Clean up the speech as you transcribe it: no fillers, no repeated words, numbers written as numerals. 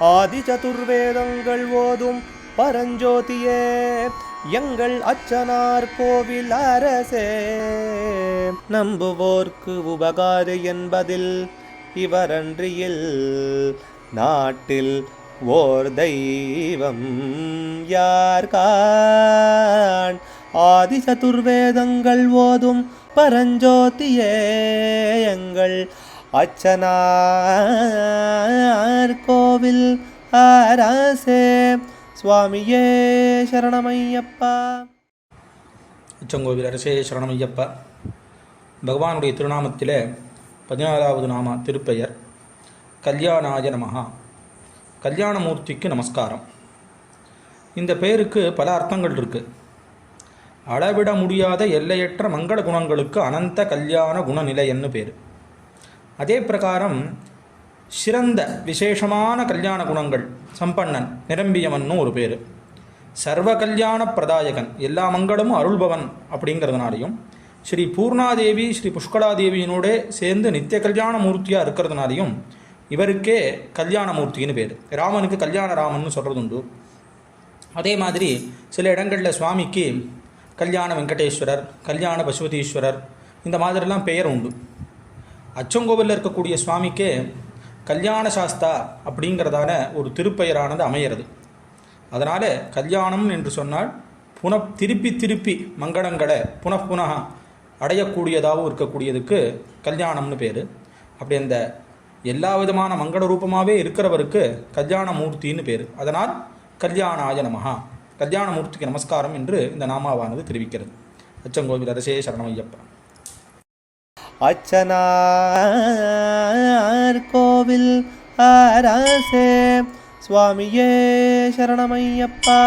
ஆதி சதுர்வேதங்கள் ஓதும் பரஞ்சோதியே எங்கள் அச்சனார் கோவில் அரசே. நம்புவோர்க்கு உபகாரி என்பதில் இவரன்றியில் நாட்டில் ஓர் தெய்வம் யார்கான். ஆதி சதுர்வேதங்கள் ஓதும் பரஞ்சோதியே எங்கள் அச்சனார் கோவில் அரசே. சுவாமியே சரணமையப்பா. அச்சங்கோவில் அரசே சரணமையப்பா. பகவானுடைய திருநாமத்திலே 14வது நாம திருப்பெயர் கல்யாணாய நமஹா. கல்யாணமூர்த்திக்கு நமஸ்காரம். இந்த பெயருக்கு பல அர்த்தங்கள் இருக்கு. அளவிட முடியாத எல்லையற்ற மங்கள குணங்களுக்கு அனந்த கல்யாண குணநிலையன்னு பேர். அதே பிரகாரம் சிறந்த விசேஷமான கல்யாண குணங்கள் சம்பன்னன் நிரம்பியவன்னு ஒரு பேர். சர்வ கல்யாண பிரதாயகன் எல்லா மங்களமும் அருள்பவன் அப்படிங்கிறதுனாலையும் ஸ்ரீ பூர்ணாதேவி ஸ்ரீ புஷ்கலாதேவியினோட சேர்ந்து நித்திய கல்யாண மூர்த்தியாக இருக்கிறதுனாலையும் இவருக்கே கல்யாணமூர்த்தின்னு பேர். ராமனுக்கு கல்யாண ராமன்னு சொல்கிறது உண்டு. அதே மாதிரி சில இடங்களில் சுவாமிக்கு கல்யாண வெங்கடேஸ்வரர், கல்யாண பசுபதீஸ்வரர் இந்த மாதிரிலாம் பெயர் உண்டு. அச்சங்கோவிலில் இருக்கக்கூடிய சுவாமிக்கே கல்யாண சாஸ்தா அப்படிங்கிறதான ஒரு திருப்பெயரானது அமையிறது. அதனால் கல்யாணம் என்று சொன்னால் திருப்பி திருப்பி மங்களங்களை புனః அடையக்கூடியதாகவும் இருக்கக்கூடியதுக்கு கல்யாணம்னு பேர். அப்படி அந்த எல்லா விதமான மங்கள ரூபமாகவே இருக்கிறவருக்கு கல்யாணமூர்த்தின்னு பேர். அதனால் கல்யாணாய நமஹா, கல்யாணமூர்த்திக்கு நமஸ்காரம் என்று இந்த நாமாவானது தெரிவிக்கிறது. அச்சங்கோவில் அரசே சரணமையப்பா. அச்சனார் கோவில் அரசே சுவாமியே சரணமையப்பா.